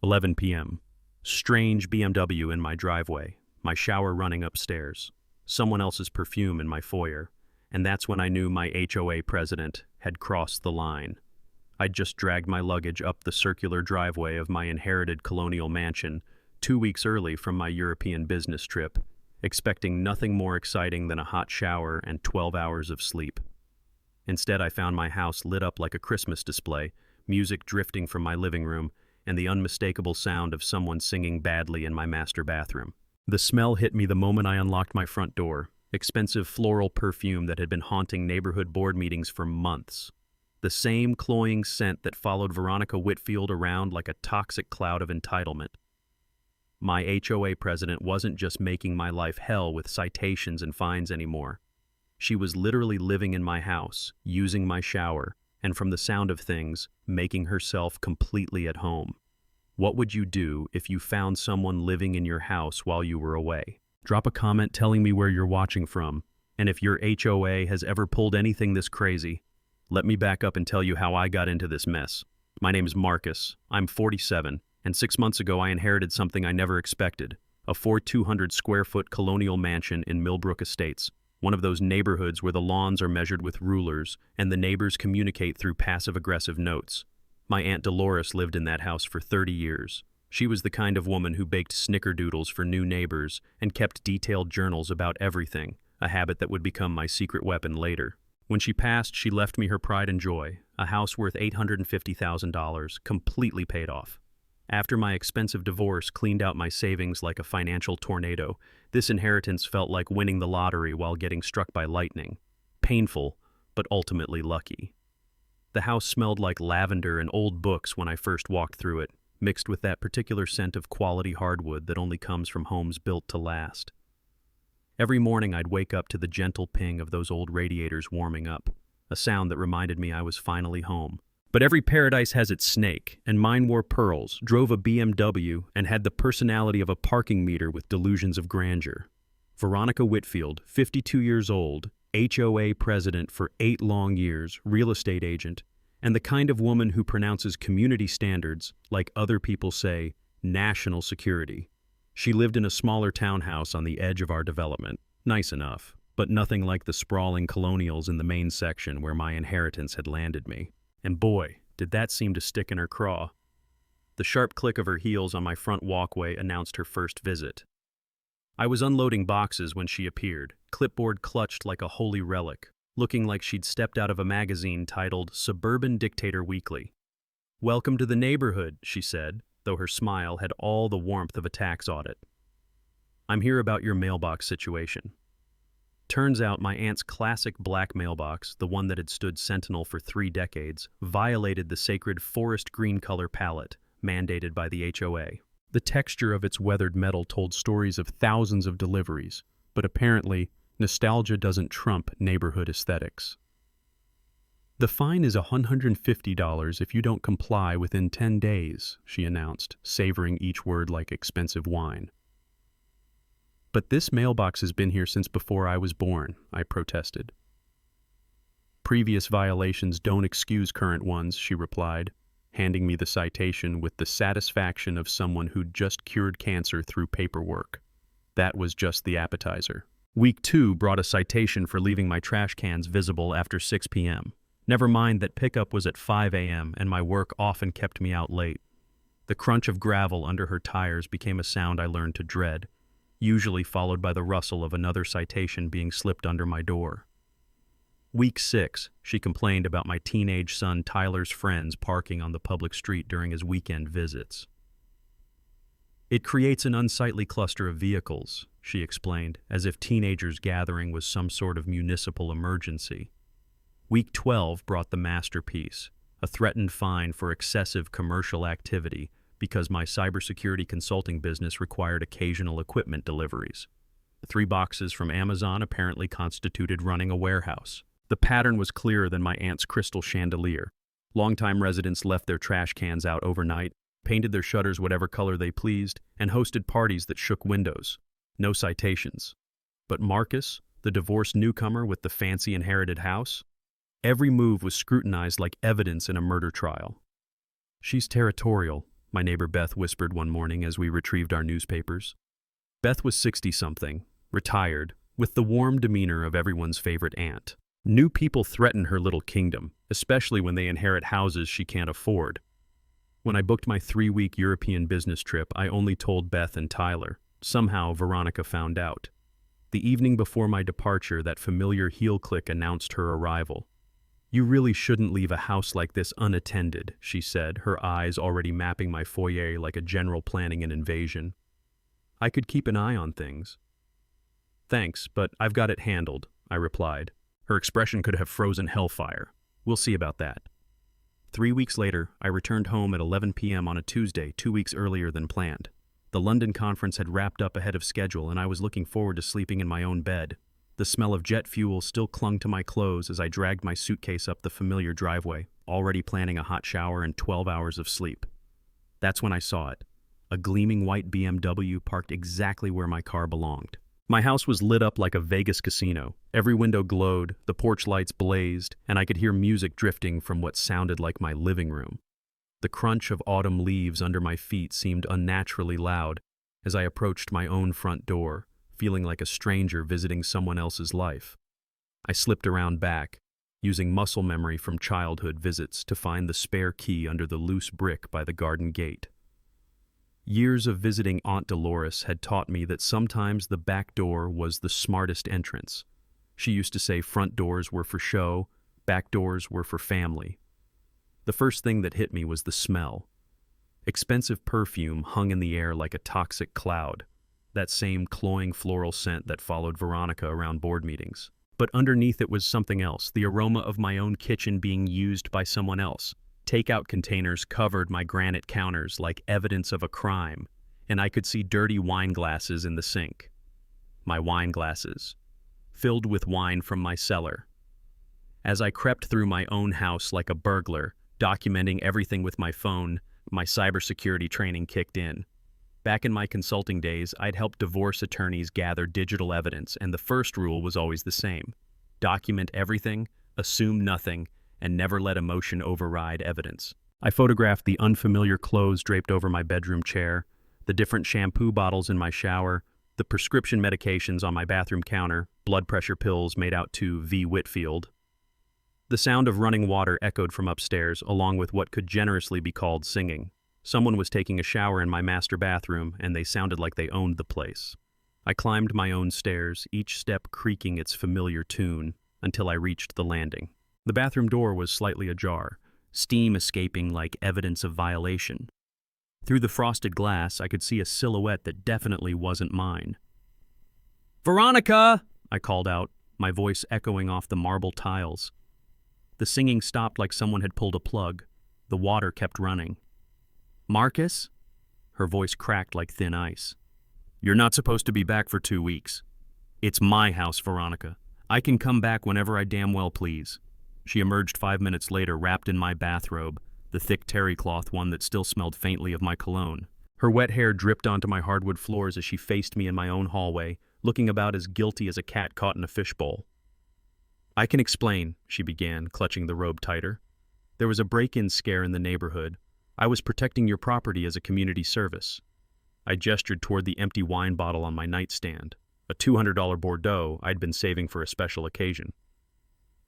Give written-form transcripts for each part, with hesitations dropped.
11 p.m. Strange BMW in my driveway, my shower running upstairs, someone else's perfume in my foyer, and that's when I knew my HOA president had crossed the line. I'd just dragged my luggage up the circular driveway of my inherited colonial mansion 2 weeks early from my European business trip, expecting nothing more exciting than a hot shower and 12 hours of sleep. Instead, I found my house lit up like a Christmas display, music drifting from my living room, and the unmistakable sound of someone singing badly in my master bathroom. The smell hit me the moment I unlocked my front door, expensive floral perfume that had been haunting neighborhood board meetings for months. The same cloying scent that followed Veronica Whitfield around like a toxic cloud of entitlement. My HOA president wasn't just making my life hell with citations and fines anymore. She was literally living in my house, using my shower, and from the sound of things, making herself completely at home. What would you do if you found someone living in your house while you were away? Drop a comment telling me where you're watching from, and if your HOA has ever pulled anything this crazy. Let me back up and tell you how I got into this mess. My name is Marcus. I'm 47, and 6 months ago I inherited something I never expected, a 200 square foot colonial mansion in Millbrook Estates, one of those neighborhoods where the lawns are measured with rulers and the neighbors communicate through passive-aggressive notes. My Aunt Dolores lived in that house for 30 years. She was the kind of woman who baked snickerdoodles for new neighbors and kept detailed journals about everything, a habit that would become my secret weapon later. When she passed, she left me her pride and joy, a house worth $850,000, completely paid off. After my expensive divorce cleaned out my savings like a financial tornado, this inheritance felt like winning the lottery while getting struck by lightning. Painful, but ultimately lucky. The house smelled like lavender and old books when I first walked through it, mixed with that particular scent of quality hardwood that only comes from homes built to last. Every morning I'd wake up to the gentle ping of those old radiators warming up, a sound that reminded me I was finally home. But every paradise has its snake, and mine wore pearls, drove a BMW, and had the personality of a parking meter with delusions of grandeur. Veronica Whitfield, 52 years old, HOA president for 8 long years, real estate agent, and the kind of woman who pronounces community standards, like other people say, national security. She lived in a smaller townhouse on the edge of our development. Nice enough, but nothing like the sprawling colonials in the main section where my inheritance had landed me. And boy, did that seem to stick in her craw. The sharp click of her heels on my front walkway announced her first visit. I was unloading boxes when she appeared, clipboard clutched like a holy relic, looking like she'd stepped out of a magazine titled Suburban Dictator Weekly. "Welcome to the neighborhood," she said, though her smile had all the warmth of a tax audit. "I'm here about your mailbox situation." Turns out my aunt's classic black mailbox, the one that had stood sentinel for 3 decades, violated the sacred forest green color palette mandated by the HOA. The texture of its weathered metal told stories of thousands of deliveries, but apparently, nostalgia doesn't trump neighborhood aesthetics. "The fine is $150 if you don't comply within 10 days, she announced, savoring each word like expensive wine. "But this mailbox has been here since before I was born," I protested. "Previous violations don't excuse current ones," she replied, handing me the citation with the satisfaction of someone who'd just cured cancer through paperwork. That was just the appetizer. Week 2 brought a citation for leaving my trash cans visible after 6 p.m. Never mind that pickup was at 5 a.m. and my work often kept me out late. The crunch of gravel under her tires became a sound I learned to dread, usually followed by the rustle of another citation being slipped under my door. Week 6, she complained about my teenage son Tyler's friends parking on the public street during his weekend visits. "It creates an unsightly cluster of vehicles," she explained, as if teenagers gathering was some sort of municipal emergency. Week 12 brought the masterpiece, a threatened fine for excessive commercial activity because my cybersecurity consulting business required occasional equipment deliveries. 3 boxes from Amazon apparently constituted running a warehouse. The pattern was clearer than my aunt's crystal chandelier. Longtime residents left their trash cans out overnight, painted their shutters whatever color they pleased, and hosted parties that shook windows. No citations. But Marcus, the divorced newcomer with the fancy inherited house? Every move was scrutinized like evidence in a murder trial. "She's territorial," my neighbor Beth whispered one morning as we retrieved our newspapers. Beth was 60-something, retired, with the warm demeanor of everyone's favorite aunt. New people threaten her little kingdom, especially when they inherit houses she can't afford. When I booked my 3-week European business trip, I only told Beth and Tyler. Somehow, Veronica found out. The evening before my departure, that familiar heel click announced her arrival. "You really shouldn't leave a house like this unattended," she said, her eyes already mapping my foyer like a general planning an invasion. "I could keep an eye on things." "Thanks, but I've got it handled," I replied. Her expression could have frozen hellfire. "We'll see about that." 3 weeks later, I returned home at 11 p.m. on a Tuesday, 2 weeks earlier than planned. The London conference had wrapped up ahead of schedule, and I was looking forward to sleeping in my own bed. The smell of jet fuel still clung to my clothes as I dragged my suitcase up the familiar driveway, already planning a hot shower and 12 hours of sleep. That's when I saw it. A gleaming white BMW parked exactly where my car belonged. My house was lit up like a Vegas casino. Every window glowed, the porch lights blazed, and I could hear music drifting from what sounded like my living room. The crunch of autumn leaves under my feet seemed unnaturally loud as I approached my own front door, feeling like a stranger visiting someone else's life. I slipped around back, using muscle memory from childhood visits to find the spare key under the loose brick by the garden gate. Years of visiting Aunt Dolores had taught me that sometimes the back door was the smartest entrance. She used to say front doors were for show, back doors were for family. The first thing that hit me was the smell. Expensive perfume hung in the air like a toxic cloud, that same cloying floral scent that followed Veronica around board meetings. But underneath it was something else, the aroma of my own kitchen being used by someone else. Takeout containers covered my granite counters like evidence of a crime, and I could see dirty wine glasses in the sink. My wine glasses, filled with wine from my cellar. As I crept through my own house like a burglar, documenting everything with my phone, my cybersecurity training kicked in. Back in my consulting days, I'd helped divorce attorneys gather digital evidence, and the first rule was always the same. Document everything, assume nothing, and never let emotion override evidence. I photographed the unfamiliar clothes draped over my bedroom chair, the different shampoo bottles in my shower, the prescription medications on my bathroom counter, blood pressure pills made out to V. Whitfield. The sound of running water echoed from upstairs, along with what could generously be called singing. Someone was taking a shower in my master bathroom, and they sounded like they owned the place. I climbed my own stairs, each step creaking its familiar tune, until I reached the landing. The bathroom door was slightly ajar, steam escaping like evidence of violation. Through the frosted glass, I could see a silhouette that definitely wasn't mine. "Veronica!" I called out, my voice echoing off the marble tiles. The singing stopped like someone had pulled a plug. The water kept running. "Marcus?" Her voice cracked like thin ice. "You're not supposed to be back for 2 weeks. It's my house, Veronica. I can come back whenever I damn well please." She emerged 5 minutes later, wrapped in my bathrobe, the thick terry cloth one that still smelled faintly of my cologne. Her wet hair dripped onto my hardwood floors as she faced me in my own hallway, looking about as guilty as a cat caught in a fishbowl. "I can explain," she began, clutching the robe tighter. "There was a break-in scare in the neighborhood. I was protecting your property as a community service." I gestured toward the empty wine bottle on my nightstand, a $200 Bordeaux I'd been saving for a special occasion.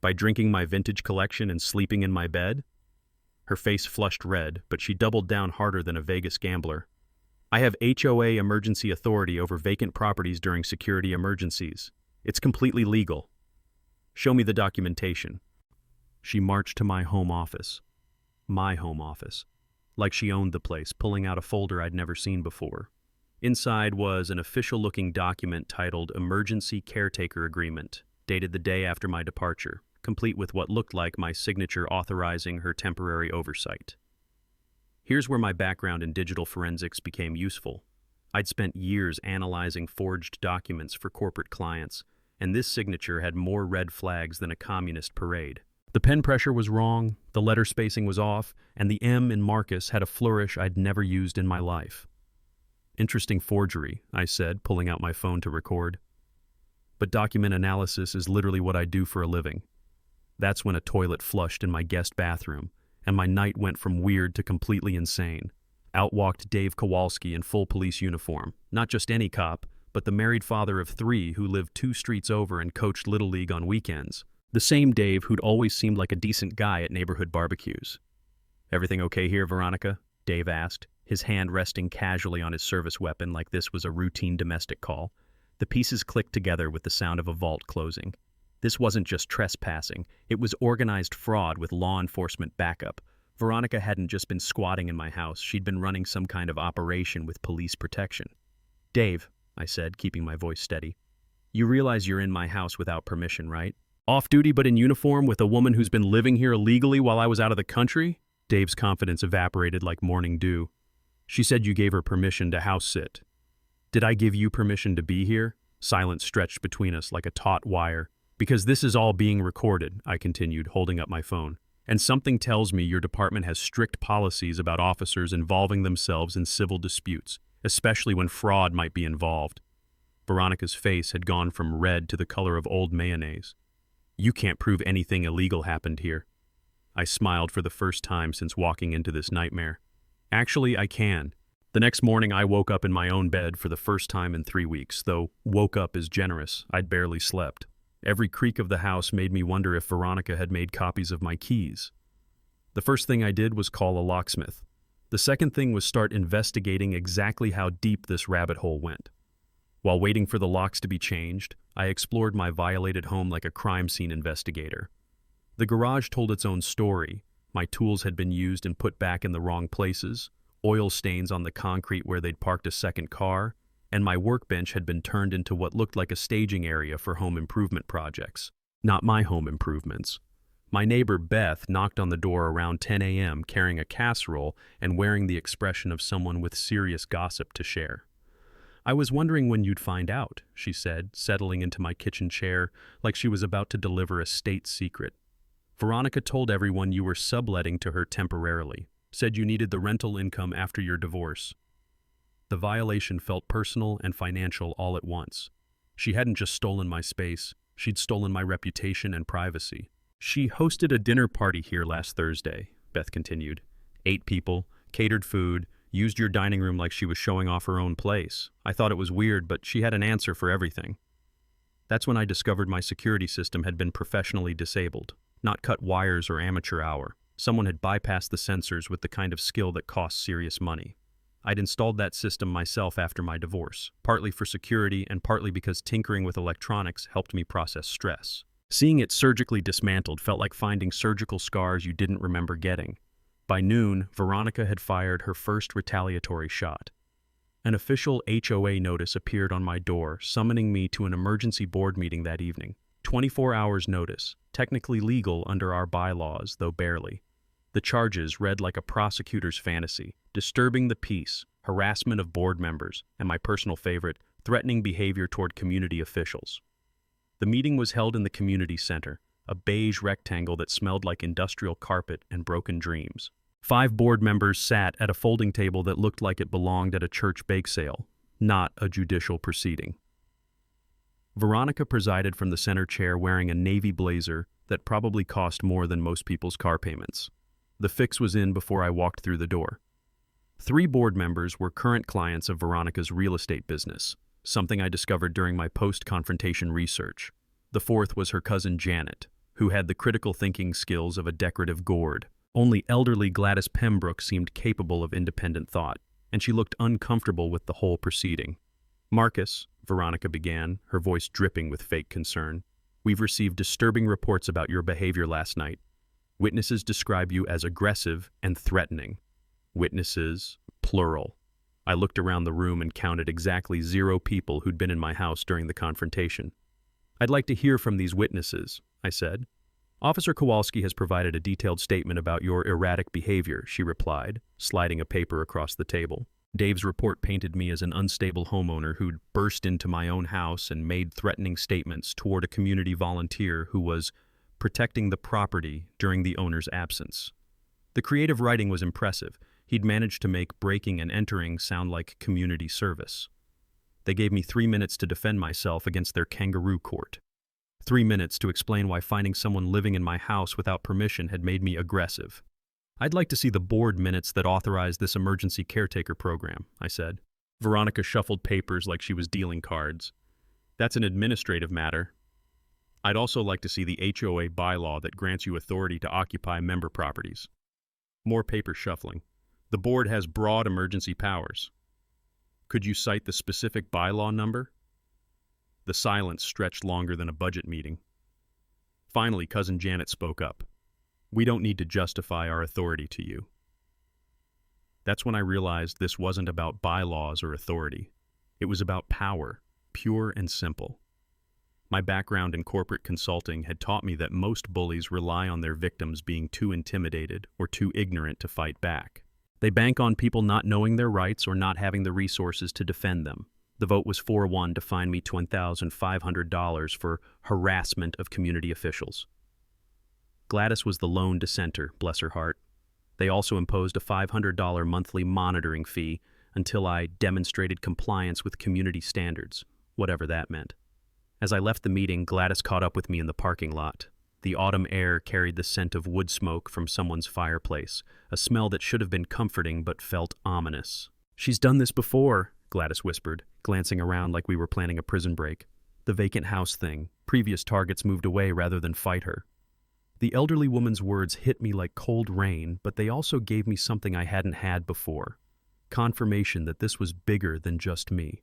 "By drinking my vintage collection and sleeping in my bed?" Her face flushed red, but she doubled down harder than a Vegas gambler. "I have HOA emergency authority over vacant properties during security emergencies. It's completely legal. Show me the documentation." She marched to my home office, like she owned the place, pulling out a folder I'd never seen before. Inside was an official-looking document titled Emergency Caretaker Agreement, dated the day after my departure, complete with what looked like my signature authorizing her temporary oversight. Here's where my background in digital forensics became useful. I'd spent years analyzing forged documents for corporate clients, and this signature had more red flags than a communist parade. The pen pressure was wrong, the letter spacing was off, and the M in Marcus had a flourish I'd never used in my life. "Interesting forgery," I said, pulling out my phone to record. "But document analysis is literally what I do for a living." That's when a toilet flushed in my guest bathroom, and my night went from weird to completely insane. Out walked Dave Kowalski in full police uniform. Not just any cop, but the married father of 3 who lived 2 streets over and coached Little League on weekends. The same Dave who'd always seemed like a decent guy at neighborhood barbecues. "Everything okay here, Veronica?" Dave asked, his hand resting casually on his service weapon like this was a routine domestic call. The pieces clicked together with the sound of a vault closing. This wasn't just trespassing, it was organized fraud with law enforcement backup. Veronica hadn't just been squatting in my house, she'd been running some kind of operation with police protection. "Dave," I said, keeping my voice steady, "you realize you're in my house without permission, right? Off duty but in uniform with a woman who's been living here illegally while I was out of the country?" Dave's confidence evaporated like morning dew. "She said you gave her permission to house sit." "Did I give you permission to be here?" Silence stretched between us like a taut wire. "Because this is all being recorded," I continued, holding up my phone. "And something tells me your department has strict policies about officers involving themselves in civil disputes, especially when fraud might be involved." Veronica's face had gone from red to the color of old mayonnaise. "You can't prove anything illegal happened here." I smiled for the first time since walking into this nightmare. "Actually, I can." The next morning I woke up in my own bed for the first time in 3 weeks, though woke up is generous. I'd barely slept. Every creak of the house made me wonder if Veronica had made copies of my keys. The first thing I did was call a locksmith. The second thing was start investigating exactly how deep this rabbit hole went. While waiting for the locks to be changed, I explored my violated home like a crime scene investigator. The garage told its own story. My tools had been used and put back in the wrong places, oil stains on the concrete where they'd parked a second car, and my workbench had been turned into what looked like a staging area for home improvement projects. Not my home improvements. My neighbor Beth knocked on the door around 10 a.m. carrying a casserole and wearing the expression of someone with serious gossip to share. "I was wondering when you'd find out," she said, settling into my kitchen chair like she was about to deliver a state secret. "Veronica told everyone you were subletting to her temporarily, said you needed the rental income after your divorce." The violation felt personal and financial all at once. She hadn't just stolen my space, she'd stolen my reputation and privacy. "She hosted a dinner party here last Thursday," Beth continued. 8 people, catered food, used your dining room like she was showing off her own place. I thought it was weird, but she had an answer for everything. That's when I discovered my security system had been professionally disabled. Not cut wires or amateur hour. Someone had bypassed the sensors with the kind of skill that costs serious money. I'd installed that system myself after my divorce, partly for security and partly because tinkering with electronics helped me process stress. Seeing it surgically dismantled felt like finding surgical scars you didn't remember getting. By noon, Veronica had fired her first retaliatory shot. An official HOA notice appeared on my door, summoning me to an emergency board meeting that evening. 24 hours notice, technically legal under our bylaws, though barely. The charges read like a prosecutor's fantasy: disturbing the peace, harassment of board members, and my personal favorite, threatening behavior toward community officials. The meeting was held in the community center, a beige rectangle that smelled like industrial carpet and broken dreams. 5 board members sat at a folding table that looked like it belonged at a church bake sale, not a judicial proceeding. Veronica presided from the center chair wearing a navy blazer that probably cost more than most people's car payments. The fix was in before I walked through the door. 3 board members were current clients of Veronica's real estate business, something I discovered during my post-confrontation research. The 4th was her cousin Janet, who had the critical thinking skills of a decorative gourd. Only elderly Gladys Pembroke seemed capable of independent thought, and she looked uncomfortable with the whole proceeding. "Marcus," Veronica began, her voice dripping with fake concern, "we've received disturbing reports about your behavior last night. Witnesses describe you as aggressive and threatening." Witnesses, plural. I looked around the room and counted exactly 0 people who'd been in my house during the confrontation. "I'd like to hear from these witnesses," I said. "Officer Kowalski has provided a detailed statement about your erratic behavior," she replied, sliding a paper across the table. Dave's report painted me as an unstable homeowner who'd burst into my own house and made threatening statements toward a community volunteer who was protecting the property during the owner's absence. The creative writing was impressive. He'd managed to make breaking and entering sound like community service. They gave me 3 minutes to defend myself against their kangaroo court. 3 minutes to explain why finding someone living in my house without permission had made me aggressive. "I'd like to see the board minutes that authorize this emergency caretaker program," I said. Veronica shuffled papers like she was dealing cards. "That's an administrative matter. I'd also like to see the HOA bylaw that grants you authority to occupy member properties." More paper shuffling. "The board has broad emergency powers. Could you cite the specific bylaw number?" The silence stretched longer than a budget meeting. Finally, Cousin Janet spoke up. "We don't need to justify our authority to you." That's when I realized this wasn't about bylaws or authority. It was about power, pure and simple. My background in corporate consulting had taught me that most bullies rely on their victims being too intimidated or too ignorant to fight back. They bank on people not knowing their rights or not having the resources to defend them. The vote was 4-1 to fine me $10,500 for harassment of community officials. Gladys was the lone dissenter, bless her heart. They also imposed a $500 monthly monitoring fee until I demonstrated compliance with community standards, whatever that meant. As I left the meeting, Gladys caught up with me in the parking lot. The autumn air carried the scent of wood smoke from someone's fireplace, a smell that should have been comforting but felt ominous. "She's done this before," Gladys whispered, glancing around like we were planning a prison break. "The vacant house thing. Previous targets moved away rather than fight her." The elderly woman's words hit me like cold rain, but they also gave me something I hadn't had before. Confirmation that this was bigger than just me.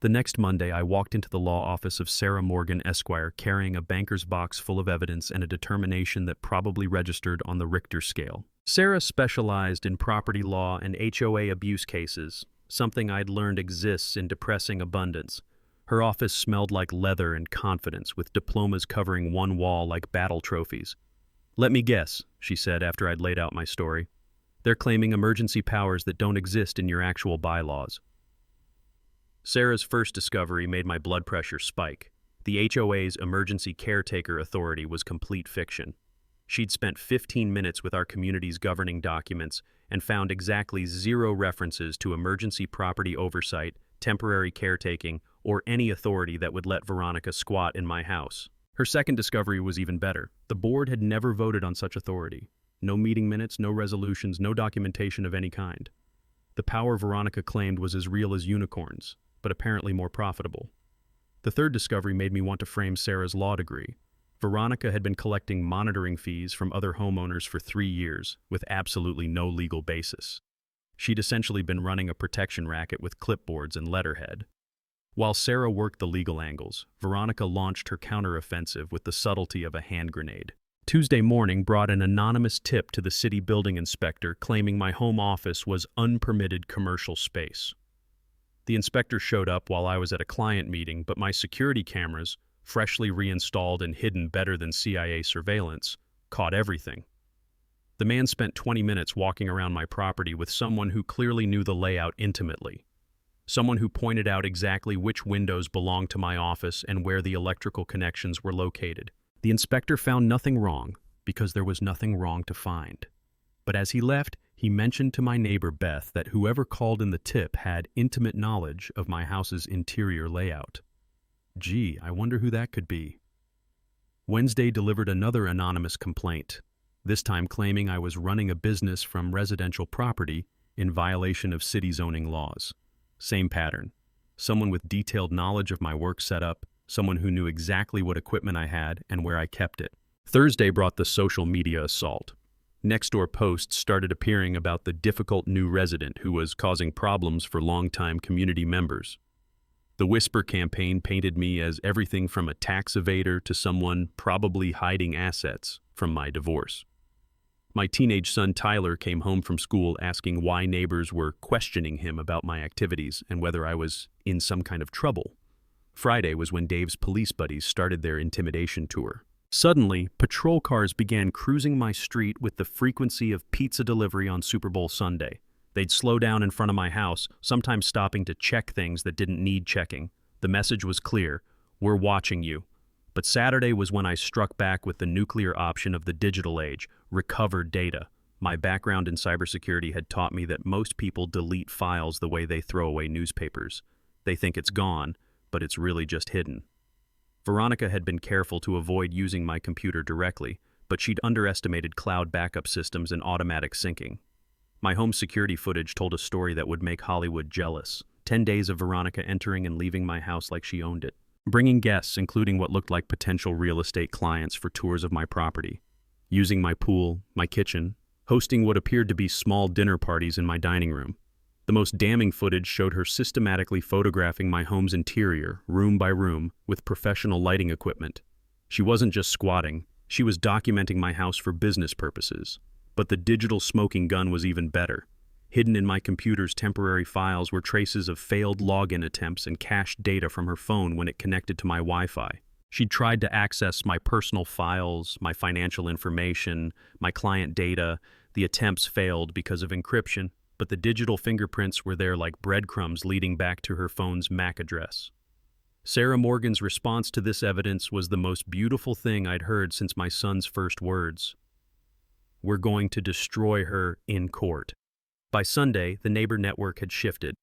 The next Monday, I walked into the law office of Sarah Morgan, Esquire, carrying a banker's box full of evidence and a determination that probably registered on the Richter scale. Sarah specialized in property law and HOA abuse cases, something I'd learned exists in depressing abundance. Her office smelled like leather and confidence, with diplomas covering one wall like battle trophies. "Let me guess," she said after I'd laid out my story. "They're claiming emergency powers that don't exist in your actual bylaws." Sarah's first discovery made my blood pressure spike. The HOA's emergency caretaker authority was complete fiction. She'd spent 15 minutes with our community's governing documents and found exactly 0 references to emergency property oversight, temporary caretaking, or any authority that would let Veronica squat in my house. Her second discovery was even better. The board had never voted on such authority. No meeting minutes, no resolutions, no documentation of any kind. The power Veronica claimed was as real as unicorns, but apparently more profitable. The third discovery made me want to frame Sarah's law degree. Veronica had been collecting monitoring fees from other homeowners for 3 years, with absolutely no legal basis. She'd essentially been running a protection racket with clipboards and letterhead. While Sarah worked the legal angles, Veronica launched her counteroffensive with the subtlety of a hand grenade. Tuesday morning brought an anonymous tip to the city building inspector claiming my home office was unpermitted commercial space. The inspector showed up while I was at a client meeting, but my security cameras, freshly reinstalled and hidden better than CIA surveillance, caught everything. The man spent 20 minutes walking around my property with someone who clearly knew the layout intimately. Someone who pointed out exactly which windows belonged to my office and where the electrical connections were located. The inspector found nothing wrong, because there was nothing wrong to find. But as he left, he mentioned to my neighbor Beth that whoever called in the tip had intimate knowledge of my house's interior layout. Gee, I wonder who that could be. Wednesday delivered another anonymous complaint, this time claiming I was running a business from residential property in violation of city zoning laws. Same pattern. Someone with detailed knowledge of my work setup, someone who knew exactly what equipment I had and where I kept it. Thursday brought the social media assault. Nextdoor posts started appearing about the difficult new resident who was causing problems for longtime community members. The Whisper campaign painted me as everything from a tax evader to someone probably hiding assets from my divorce. My teenage son Tyler came home from school asking why neighbors were questioning him about my activities and whether I was in some kind of trouble. Friday was when Dave's police buddies started their intimidation tour. Suddenly, patrol cars began cruising my street with the frequency of pizza delivery on Super Bowl Sunday. They'd slow down in front of my house, sometimes stopping to check things that didn't need checking. The message was clear: we're watching you. But Saturday was when I struck back with the nuclear option of the digital age: recovered data. My background in cybersecurity had taught me that most people delete files the way they throw away newspapers. They think it's gone, but it's really just hidden. Veronica had been careful to avoid using my computer directly, but she'd underestimated cloud backup systems and automatic syncing. My home security footage told a story that would make Hollywood jealous. 10 days of Veronica entering and leaving my house like she owned it. Bringing guests, including what looked like potential real estate clients, for tours of my property. Using my pool, my kitchen, hosting what appeared to be small dinner parties in my dining room. The most damning footage showed her systematically photographing my home's interior, room by room, with professional lighting equipment. She wasn't just squatting, she was documenting my house for business purposes. But the digital smoking gun was even better. Hidden in my computer's temporary files were traces of failed login attempts and cached data from her phone when it connected to my Wi-Fi. She'd tried to access my personal files, my financial information, my client data. The attempts failed because of encryption, but the digital fingerprints were there like breadcrumbs leading back to her phone's MAC address. Sarah Morgan's response to this evidence was the most beautiful thing I'd heard since my son's first words. "We're going to destroy her in court." By Sunday, the neighbor network had shifted.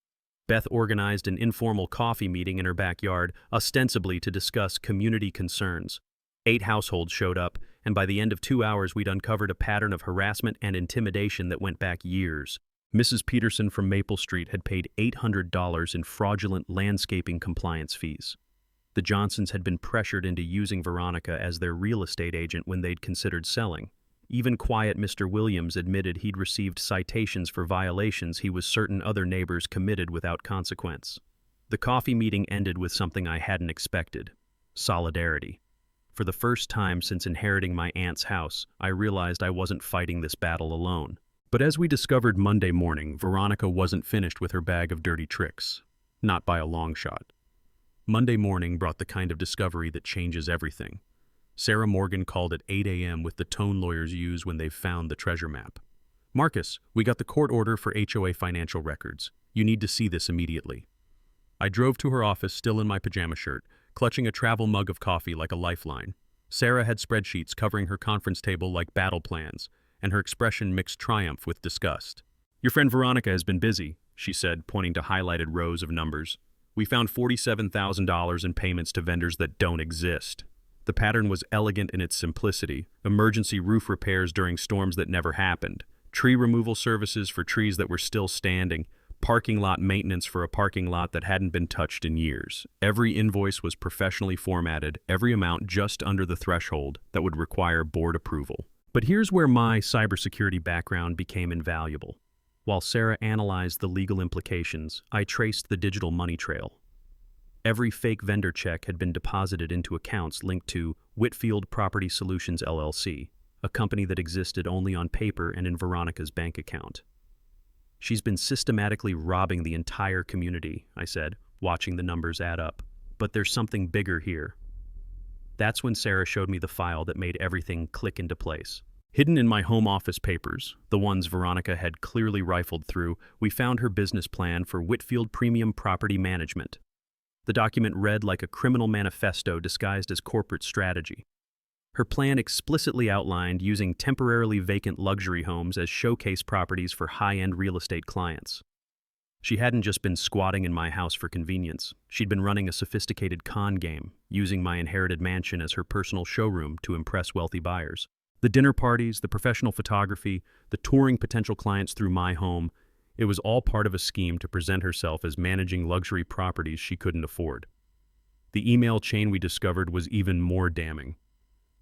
Beth organized an informal coffee meeting in her backyard, ostensibly to discuss community concerns. 8 households showed up, and by the end of 2 hours we'd uncovered a pattern of harassment and intimidation that went back years. Mrs. Peterson from Maple Street had paid $800 in fraudulent landscaping compliance fees. The Johnsons had been pressured into using Veronica as their real estate agent when they'd considered selling. Even quiet Mr. Williams admitted he'd received citations for violations he was certain other neighbors committed without consequence. The coffee meeting ended with something I hadn't expected: solidarity. For the first time since inheriting my aunt's house, I realized I wasn't fighting this battle alone. But as we discovered Monday morning, Veronica wasn't finished with her bag of dirty tricks. Not by a long shot. Monday morning brought the kind of discovery that changes everything. Sarah Morgan called at 8 a.m. with the tone lawyers use when they've found the treasure map. "Marcus, we got the court order for HOA financial records. You need to see this immediately." I drove to her office still in my pajama shirt, clutching a travel mug of coffee like a lifeline. Sarah had spreadsheets covering her conference table like battle plans, and her expression mixed triumph with disgust. "Your friend Veronica has been busy," she said, pointing to highlighted rows of numbers. "We found $47,000 in payments to vendors that don't exist." The pattern was elegant in its simplicity: emergency roof repairs during storms that never happened, tree removal services for trees that were still standing, parking lot maintenance for a parking lot that hadn't been touched in years. Every invoice was professionally formatted, every amount just under the threshold that would require board approval. But here's where my cybersecurity background became invaluable. While Sarah analyzed the legal implications, I traced the digital money trail. Every fake vendor check had been deposited into accounts linked to Whitfield Property Solutions LLC, a company that existed only on paper and in Veronica's bank account. "She's been systematically robbing the entire community," I said, watching the numbers add up. "But there's something bigger here." That's when Sarah showed me the file that made everything click into place. Hidden in my home office papers, the ones Veronica had clearly rifled through, we found her business plan for Whitfield Premium Property Management. The document read like a criminal manifesto disguised as corporate strategy. Her plan explicitly outlined using temporarily vacant luxury homes as showcase properties for high-end real estate clients. She hadn't just been squatting in my house for convenience. She'd been running a sophisticated con game, using my inherited mansion as her personal showroom to impress wealthy buyers. The dinner parties, the professional photography, the touring potential clients through my home, it was all part of a scheme to present herself as managing luxury properties she couldn't afford. The email chain we discovered was even more damning.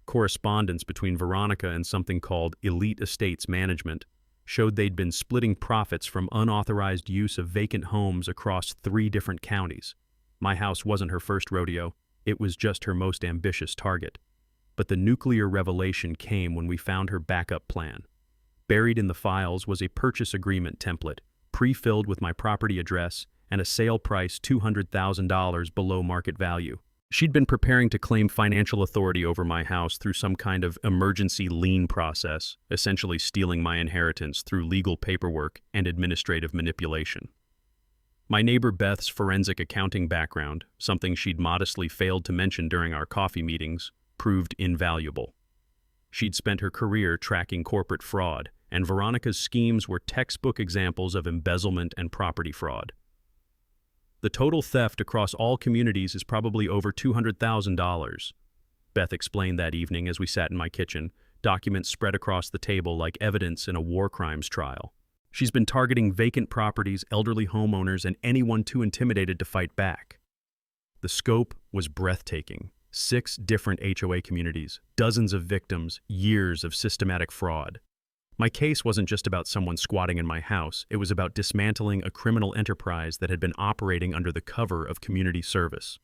Correspondence between Veronica and something called Elite Estates Management showed they'd been splitting profits from unauthorized use of vacant homes across 3 different counties. My house wasn't her first rodeo, it was just her most ambitious target. But the nuclear revelation came when we found her backup plan. Buried in the files was a purchase agreement template, pre-filled with my property address and a sale price $200,000 below market value. She'd been preparing to claim financial authority over my house through some kind of emergency lien process, essentially stealing my inheritance through legal paperwork and administrative manipulation. My neighbor Beth's forensic accounting background, something she'd modestly failed to mention during our coffee meetings, proved invaluable. She'd spent her career tracking corporate fraud, and Veronica's schemes were textbook examples of embezzlement and property fraud. The total theft across all communities is probably over $200,000, Beth explained that evening as we sat in my kitchen, documents spread across the table like evidence in a war crimes trial. She's been targeting vacant properties, elderly homeowners, and anyone too intimidated to fight back. The scope was breathtaking. 6 different HOA communities, dozens of victims, years of systematic fraud. My case wasn't just about someone squatting in my house, it was about dismantling a criminal enterprise that had been operating under the cover of community service.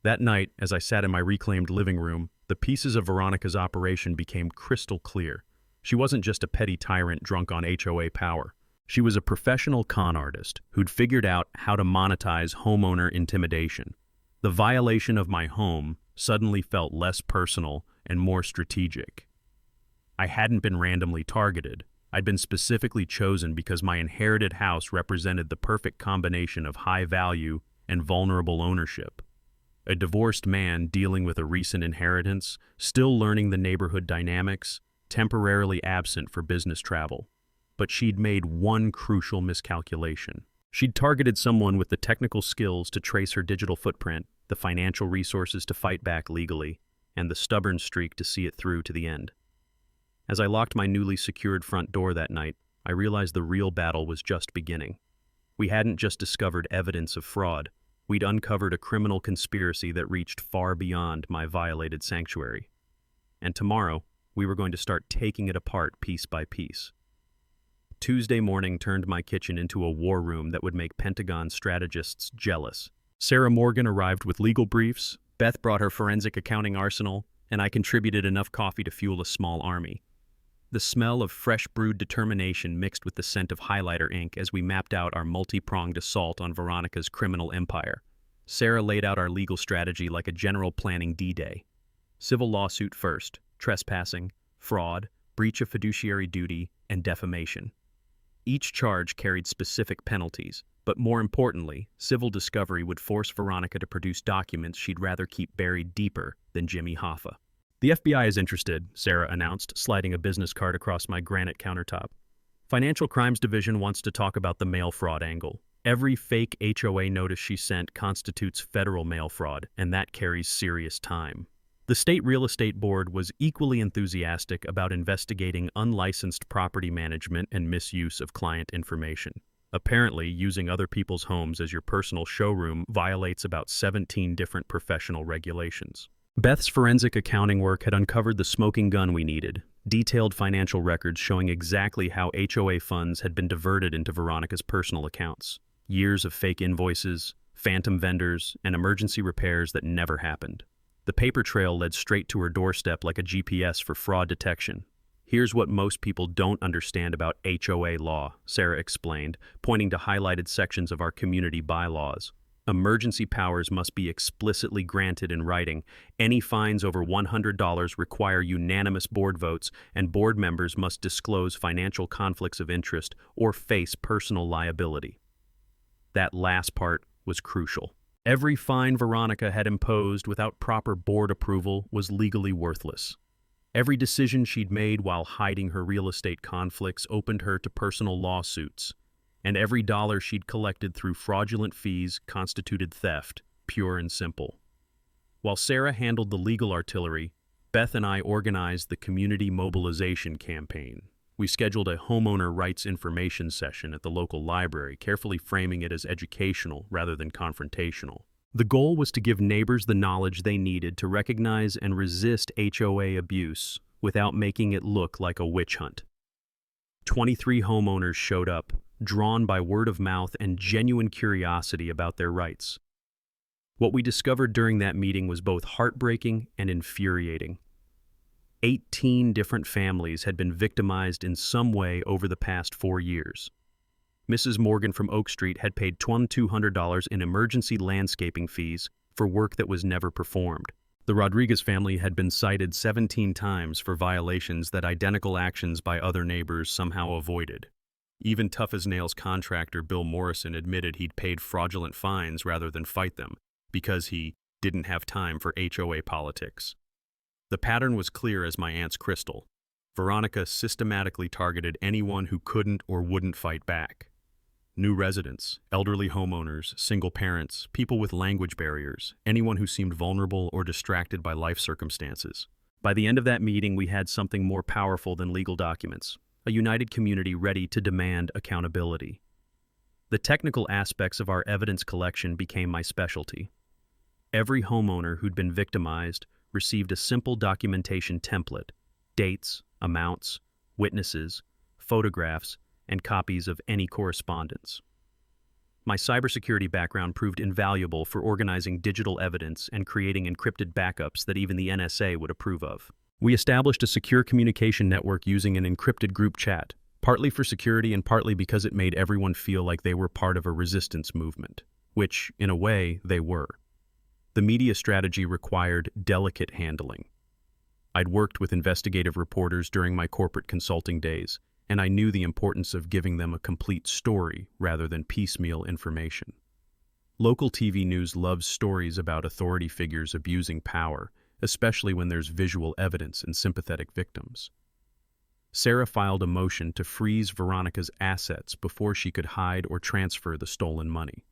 That night, as I sat in my reclaimed living room, the pieces of Veronica's operation became crystal clear. She wasn't just a petty tyrant drunk on HOA power. She was a professional con artist who'd figured out how to monetize homeowner intimidation. The violation of my home suddenly felt less personal and more strategic. I hadn't been randomly targeted. I'd been specifically chosen because my inherited house represented the perfect combination of high value and vulnerable ownership. A divorced man dealing with a recent inheritance, still learning the neighborhood dynamics, temporarily absent for business travel. But she'd made one crucial miscalculation. She'd targeted someone with the technical skills to trace her digital footprint, the financial resources to fight back legally, and the stubborn streak to see it through to the end. As I locked my newly secured front door that night, I realized the real battle was just beginning. We hadn't just discovered evidence of fraud, we'd uncovered a criminal conspiracy that reached far beyond my violated sanctuary. And tomorrow, we were going to start taking it apart piece by piece. Tuesday morning turned my kitchen into a war room that would make Pentagon strategists jealous. Sarah Morgan arrived with legal briefs, Beth brought her forensic accounting arsenal, and I contributed enough coffee to fuel a small army. The smell of fresh brewed determination mixed with the scent of highlighter ink as we mapped out our multi-pronged assault on Veronica's criminal empire. Sarah laid out our legal strategy like a general planning D-Day. Civil lawsuit first, trespassing, fraud, breach of fiduciary duty, and defamation. Each charge carried specific penalties, but more importantly, civil discovery would force Veronica to produce documents she'd rather keep buried deeper than Jimmy Hoffa. The FBI is interested, Sarah announced, sliding a business card across my granite countertop. Financial Crimes Division wants to talk about the mail fraud angle. Every fake HOA notice she sent constitutes federal mail fraud, and that carries serious time. The State Real Estate Board was equally enthusiastic about investigating unlicensed property management and misuse of client information. Apparently, using other people's homes as your personal showroom violates about 17 different professional regulations. Beth's forensic accounting work had uncovered the smoking gun we needed, detailed financial records showing exactly how HOA funds had been diverted into Veronica's personal accounts. Years of fake invoices, phantom vendors, and emergency repairs that never happened. The paper trail led straight to her doorstep like a GPS for fraud detection. Here's what most people don't understand about HOA law, Sarah explained, pointing to highlighted sections of our community bylaws. Emergency powers must be explicitly granted in writing. Any fines over $100 require unanimous board votes, and board members must disclose financial conflicts of interest or face personal liability. That last part was crucial. Every fine Veronica had imposed without proper board approval was legally worthless. Every decision she'd made while hiding her real estate conflicts opened her to personal lawsuits, and every dollar she'd collected through fraudulent fees constituted theft, pure and simple. While Sarah handled the legal artillery, Beth and I organized the community mobilization campaign. We scheduled a homeowner rights information session at the local library, carefully framing it as educational rather than confrontational. The goal was to give neighbors the knowledge they needed to recognize and resist HOA abuse without making it look like a witch hunt. 23 homeowners showed up, drawn by word of mouth and genuine curiosity about their rights. What we discovered during that meeting was both heartbreaking and infuriating. 18 different families had been victimized in some way over the past 4 years. Mrs. Morgan from Oak Street had paid $2,200 in emergency landscaping fees for work that was never performed. The Rodriguez family had been cited 17 times for violations that identical actions by other neighbors somehow avoided. Even tough-as-nails contractor Bill Morrison admitted he'd paid fraudulent fines rather than fight them because he didn't have time for HOA politics. The pattern was clear as my aunt's crystal. Veronica systematically targeted anyone who couldn't or wouldn't fight back. New residents, elderly homeowners, single parents, people with language barriers, anyone who seemed vulnerable or distracted by life circumstances. By the end of that meeting, we had something more powerful than legal documents, a united community ready to demand accountability. The technical aspects of our evidence collection became my specialty. Every homeowner who'd been victimized received a simple documentation template: dates, amounts, witnesses, photographs, and copies of any correspondence. My cybersecurity background proved invaluable for organizing digital evidence and creating encrypted backups that even the NSA would approve of. We established a secure communication network using an encrypted group chat, partly for security and partly because it made everyone feel like they were part of a resistance movement, which, in a way, they were. The media strategy required delicate handling. I'd worked with investigative reporters during my corporate consulting days, and I knew the importance of giving them a complete story rather than piecemeal information. Local TV news loves stories about authority figures abusing power, especially when there's visual evidence and sympathetic victims. Sarah filed a motion to freeze Veronica's assets before she could hide or transfer the stolen money.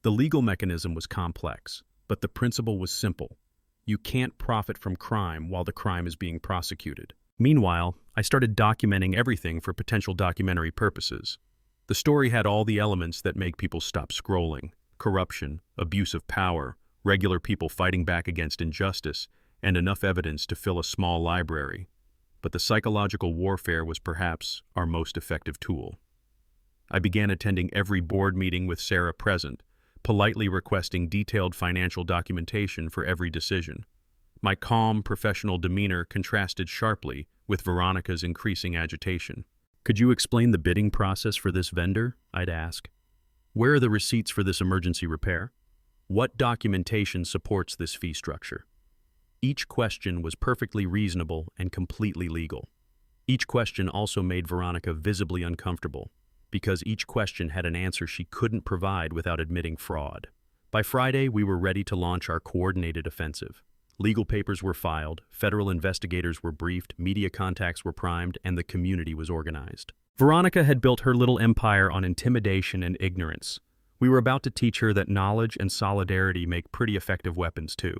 The legal mechanism was complex, but the principle was simple. You can't profit from crime while the crime is being prosecuted. Meanwhile, I started documenting everything for potential documentary purposes. The story had all the elements that make people stop scrolling: corruption, abuse of power, regular people fighting back against injustice, and enough evidence to fill a small library. But the psychological warfare was perhaps our most effective tool. I began attending every board meeting with Sarah present, politely requesting detailed financial documentation for every decision. My calm, professional demeanor contrasted sharply with Veronica's increasing agitation. "Could you explain the bidding process for this vendor?" I'd ask. "Where are the receipts for this emergency repair? What documentation supports this fee structure?" Each question was perfectly reasonable and completely legal. Each question also made Veronica visibly uncomfortable, because each question had an answer she couldn't provide without admitting fraud. By Friday, we were ready to launch our coordinated offensive. Legal papers were filed, federal investigators were briefed, media contacts were primed, and the community was organized. Veronica had built her little empire on intimidation and ignorance. We were about to teach her that knowledge and solidarity make pretty effective weapons too.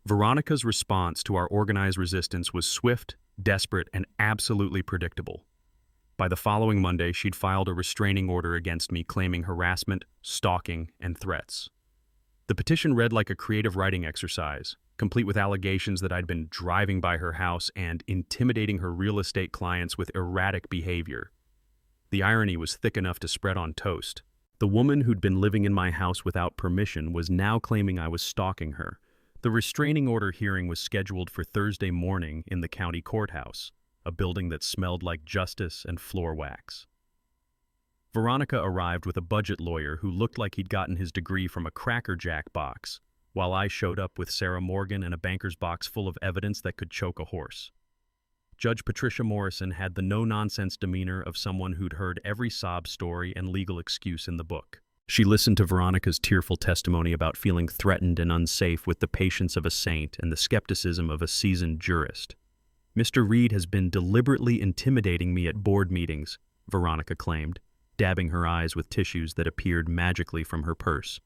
Veronica's response to our organized resistance was swift, desperate, and absolutely predictable. By the following Monday, she'd filed a restraining order against me claiming harassment, stalking, and threats. The petition read like a creative writing exercise, complete with allegations that I'd been driving by her house and intimidating her real estate clients with erratic behavior. The irony was thick enough to spread on toast. The woman who'd been living in my house without permission was now claiming I was stalking her. The restraining order hearing was scheduled for Thursday morning in the county courthouse, a building that smelled like justice and floor wax. Veronica arrived with a budget lawyer who looked like he'd gotten his degree from a Cracker Jack box, while I showed up with Sarah Morgan and a banker's box full of evidence that could choke a horse. Judge Patricia Morrison had the no-nonsense demeanor of someone who'd heard every sob story and legal excuse in the book. She listened to Veronica's tearful testimony about feeling threatened and unsafe with the patience of a saint and the skepticism of a seasoned jurist. "Mr. Reed has been deliberately intimidating me at board meetings," Veronica claimed, dabbing her eyes with tissues that appeared magically from her purse.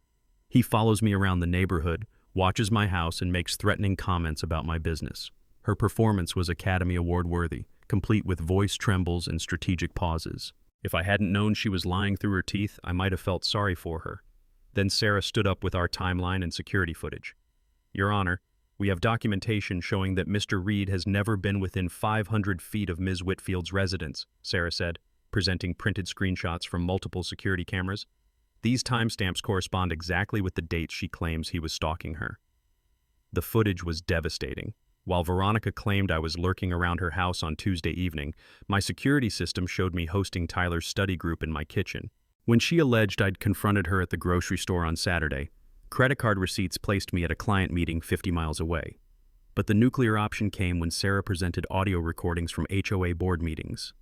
"He follows me around the neighborhood, watches my house, and makes threatening comments about my business." Her performance was Academy Award worthy, complete with voice trembles and strategic pauses. If I hadn't known she was lying through her teeth, I might have felt sorry for her. Then Sarah stood up with our timeline and security footage. "Your Honor, we have documentation showing that Mr. Reed has never been within 500 feet of Ms. Whitfield's residence," Sarah said, presenting printed screenshots from multiple security cameras. These timestamps correspond exactly with the dates she claims he was stalking her. The footage was devastating. While Veronica claimed I was lurking around her house on Tuesday evening, my security system showed me hosting Tyler's study group in my kitchen. When she alleged I'd confronted her at the grocery store on Saturday, credit card receipts placed me at a client meeting 50 miles away. But the nuclear option came when Sarah presented audio recordings from HOA board meetings.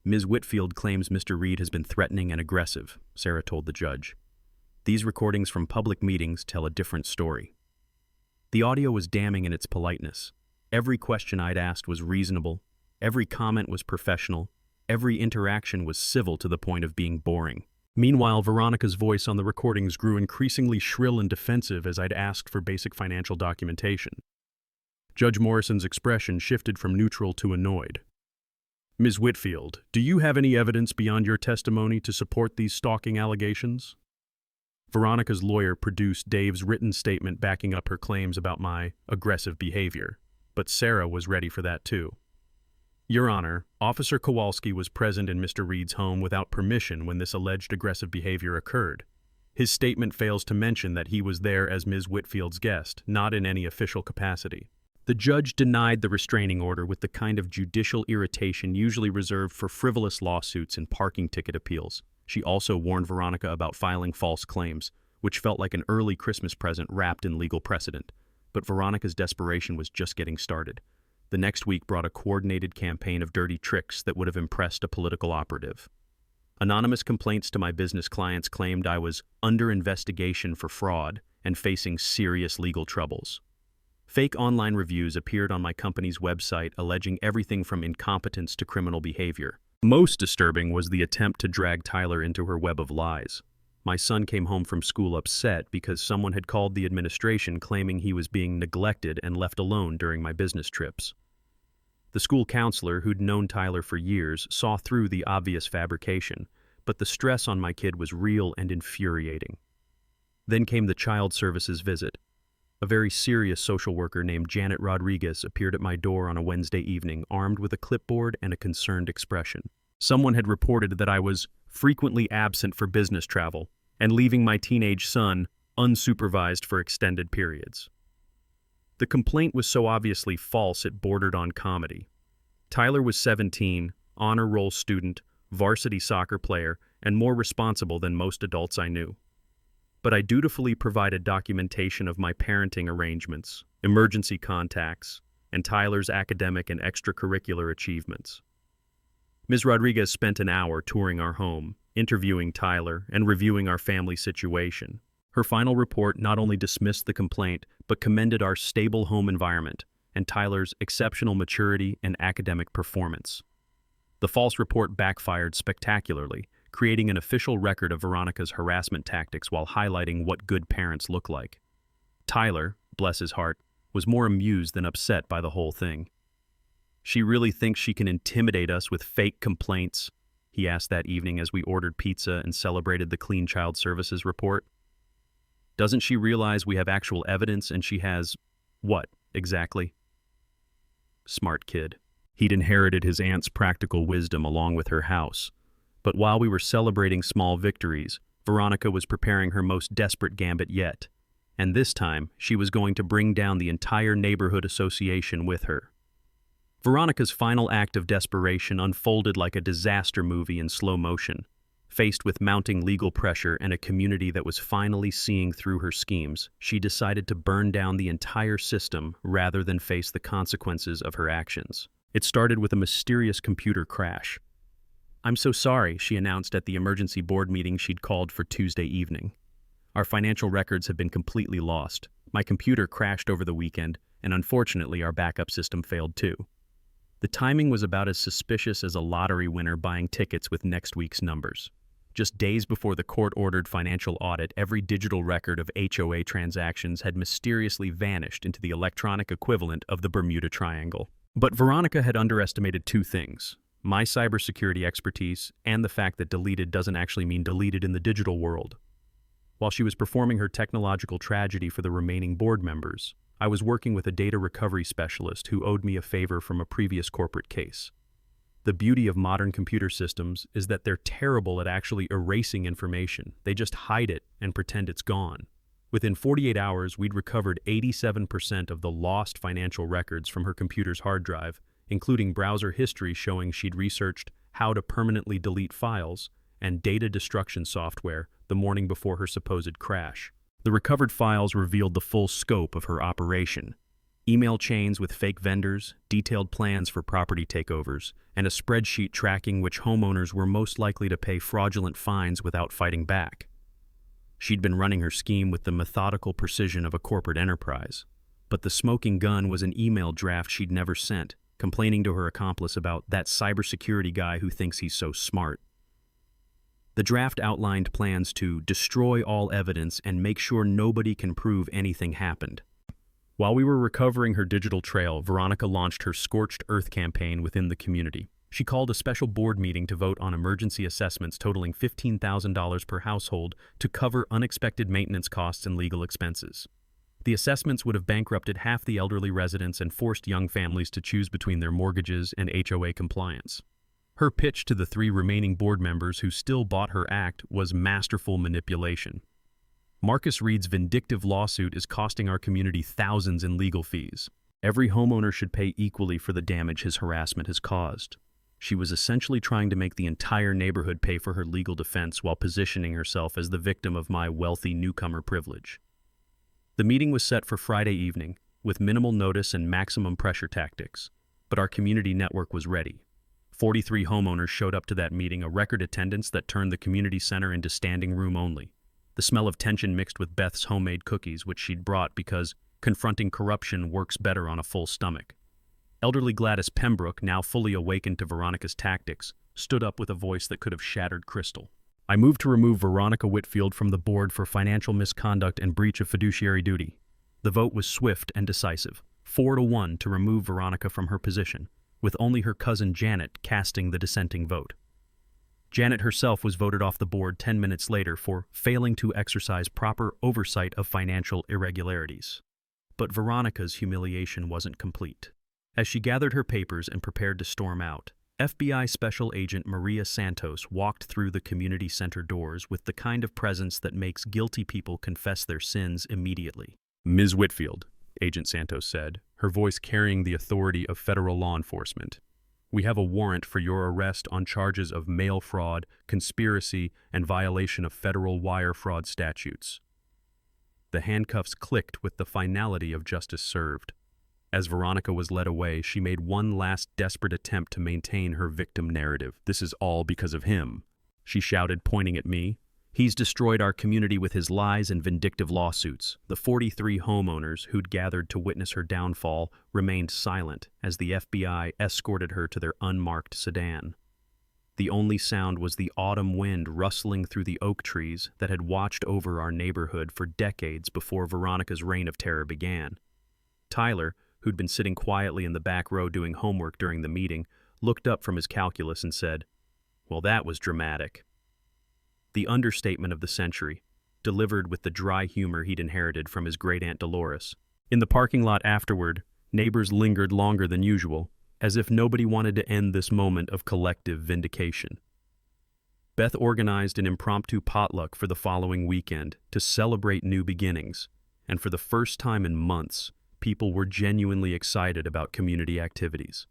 "Ms. Whitfield claims Mr. Reed has been threatening and aggressive," Sarah told the judge. "These recordings from public meetings tell a different story." The audio was damning in its politeness. Every question I'd asked was reasonable, every comment was professional, every interaction was civil to the point of being boring. Meanwhile, Veronica's voice on the recordings grew increasingly shrill and defensive as I'd asked for basic financial documentation. Judge Morrison's expression shifted from neutral to annoyed. Ms. Whitfield, do you have any evidence beyond your testimony to support these stalking allegations? Veronica's lawyer produced Dave's written statement backing up her claims about my aggressive behavior, but Sarah was ready for that too. Your Honor, Officer Kowalski was present in Mr. Reed's home without permission when this alleged aggressive behavior occurred. His statement fails to mention that he was there as Ms. Whitfield's guest, not in any official capacity. The judge denied the restraining order with the kind of judicial irritation usually reserved for frivolous lawsuits and parking ticket appeals. She also warned Veronica about filing false claims, which felt like an early Christmas present wrapped in legal precedent. But Veronica's desperation was just getting started. The next week brought a coordinated campaign of dirty tricks that would have impressed a political operative. Anonymous complaints to my business clients claimed I was under investigation for fraud and facing serious legal troubles. Fake online reviews appeared on my company's website alleging everything from incompetence to criminal behavior. Most disturbing was the attempt to drag Tyler into her web of lies. My son came home from school upset because someone had called the administration claiming he was being neglected and left alone during my business trips. The school counselor, who'd known Tyler for years, saw through the obvious fabrication, but the stress on my kid was real and infuriating. Then came the child services visit. A very serious social worker named Janet Rodriguez appeared at my door on a Wednesday evening, armed with a clipboard and a concerned expression. Someone had reported that I was frequently absent for business travel and leaving my teenage son unsupervised for extended periods. The complaint was so obviously false it bordered on comedy. Tyler was 17, honor roll student, varsity soccer player, and more responsible than most adults I knew. But I dutifully provided documentation of my parenting arrangements, emergency contacts, and Tyler's academic and extracurricular achievements. Ms. Rodriguez spent an hour touring our home, interviewing Tyler, and reviewing our family situation. Her final report not only dismissed the complaint, but commended our stable home environment and Tyler's exceptional maturity and academic performance. The false report backfired spectacularly, creating an official record of Veronica's harassment tactics while highlighting what good parents look like. Tyler, bless his heart, was more amused than upset by the whole thing. "She really thinks she can intimidate us with fake complaints?" he asked that evening as we ordered pizza and celebrated the Clean Child Services report. "Doesn't she realize we have actual evidence and she has, what, exactly?" Smart kid. He'd inherited his aunt's practical wisdom along with her house. But while we were celebrating small victories, Veronica was preparing her most desperate gambit yet. And this time, she was going to bring down the entire neighborhood association with her. Veronica's final act of desperation unfolded like a disaster movie in slow motion. Faced with mounting legal pressure and a community that was finally seeing through her schemes, she decided to burn down the entire system rather than face the consequences of her actions. It started with a mysterious computer crash. "I'm so sorry," she announced at the emergency board meeting she'd called for Tuesday evening. "Our financial records have been completely lost. My computer crashed over the weekend, and unfortunately our backup system failed too." The timing was about as suspicious as a lottery winner buying tickets with next week's numbers. Just days before the court-ordered financial audit, every digital record of HOA transactions had mysteriously vanished into the electronic equivalent of the Bermuda Triangle. But Veronica had underestimated two things: my cybersecurity expertise and the fact that deleted doesn't actually mean deleted in the digital world. While she was performing her technological tragedy for the remaining board members, I was working with a data recovery specialist who owed me a favor from a previous corporate case. The beauty of modern computer systems is that they're terrible at actually erasing information. They just hide it and pretend it's gone. Within 48 hours, we'd recovered 87% of the lost financial records from her computer's hard drive, including browser history showing she'd researched how to permanently delete files and data destruction software the morning before her supposed crash. The recovered files revealed the full scope of her operation: email chains with fake vendors, detailed plans for property takeovers, and a spreadsheet tracking which homeowners were most likely to pay fraudulent fines without fighting back. She'd been running her scheme with the methodical precision of a corporate enterprise. But the smoking gun was an email draft she'd never sent, complaining to her accomplice about that cybersecurity guy who thinks he's so smart. The draft outlined plans to destroy all evidence and make sure nobody can prove anything happened. While we were recovering her digital trail, Veronica launched her Scorched Earth campaign within the community. She called a special board meeting to vote on emergency assessments totaling $15,000 per household to cover unexpected maintenance costs and legal expenses. The assessments would have bankrupted half the elderly residents and forced young families to choose between their mortgages and HOA compliance. Her pitch to the 3 remaining board members who still bought her act was masterful manipulation. Marcus Reed's vindictive lawsuit is costing our community thousands in legal fees. Every homeowner should pay equally for the damage his harassment has caused. She was essentially trying to make the entire neighborhood pay for her legal defense while positioning herself as the victim of my wealthy newcomer privilege. The meeting was set for Friday evening, with minimal notice and maximum pressure tactics, but our community network was ready. 43 homeowners showed up to that meeting, a record attendance that turned the community center into standing room only. The smell of tension mixed with Beth's homemade cookies, which she'd brought because confronting corruption works better on a full stomach. Elderly Gladys Pembroke, now fully awakened to Veronica's tactics, stood up with a voice that could have shattered crystal. I moved to remove Veronica Whitfield from the board for financial misconduct and breach of fiduciary duty. The vote was swift and decisive, 4-1 to remove Veronica from her position, with only her cousin Janet casting the dissenting vote. Janet herself was voted off the board 10 minutes later for failing to exercise proper oversight of financial irregularities. But Veronica's humiliation wasn't complete. As she gathered her papers and prepared to storm out, FBI Special Agent Maria Santos walked through the community center doors with the kind of presence that makes guilty people confess their sins immediately. Ms. Whitfield, Agent Santos said, her voice carrying the authority of federal law enforcement. We have a warrant for your arrest on charges of mail fraud, conspiracy, and violation of federal wire fraud statutes. The handcuffs clicked with the finality of justice served. As Veronica was led away, she made one last desperate attempt to maintain her victim narrative. This is all because of him, she shouted, pointing at me. He's destroyed our community with his lies and vindictive lawsuits. The 43 homeowners who'd gathered to witness her downfall remained silent as the FBI escorted her to their unmarked sedan. The only sound was the autumn wind rustling through the oak trees that had watched over our neighborhood for decades before Veronica's reign of terror began. Tyler, who'd been sitting quietly in the back row doing homework during the meeting, looked up from his calculus and said, "Well, that was dramatic." The understatement of the century, delivered with the dry humor he'd inherited from his great-aunt Dolores. In the parking lot afterward, neighbors lingered longer than usual, as if nobody wanted to end this moment of collective vindication. Beth organized an impromptu potluck for the following weekend to celebrate new beginnings, and for the first time in months, people were genuinely excited about community activities.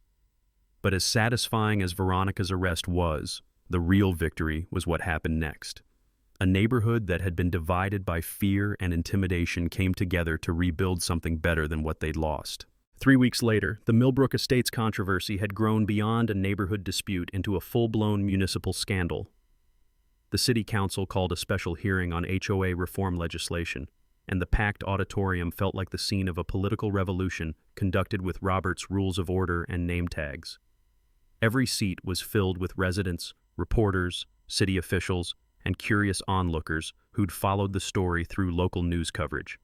But as satisfying as Veronica's arrest was, the real victory was what happened next. A neighborhood that had been divided by fear and intimidation came together to rebuild something better than what they'd lost. 3 weeks later, the Millbrook Estates controversy had grown beyond a neighborhood dispute into a full-blown municipal scandal. The city council called a special hearing on HOA reform legislation, and the packed auditorium felt like the scene of a political revolution conducted with Robert's Rules of Order and name tags. Every seat was filled with residents, reporters, city officials, and curious onlookers who'd followed the story through local news coverage.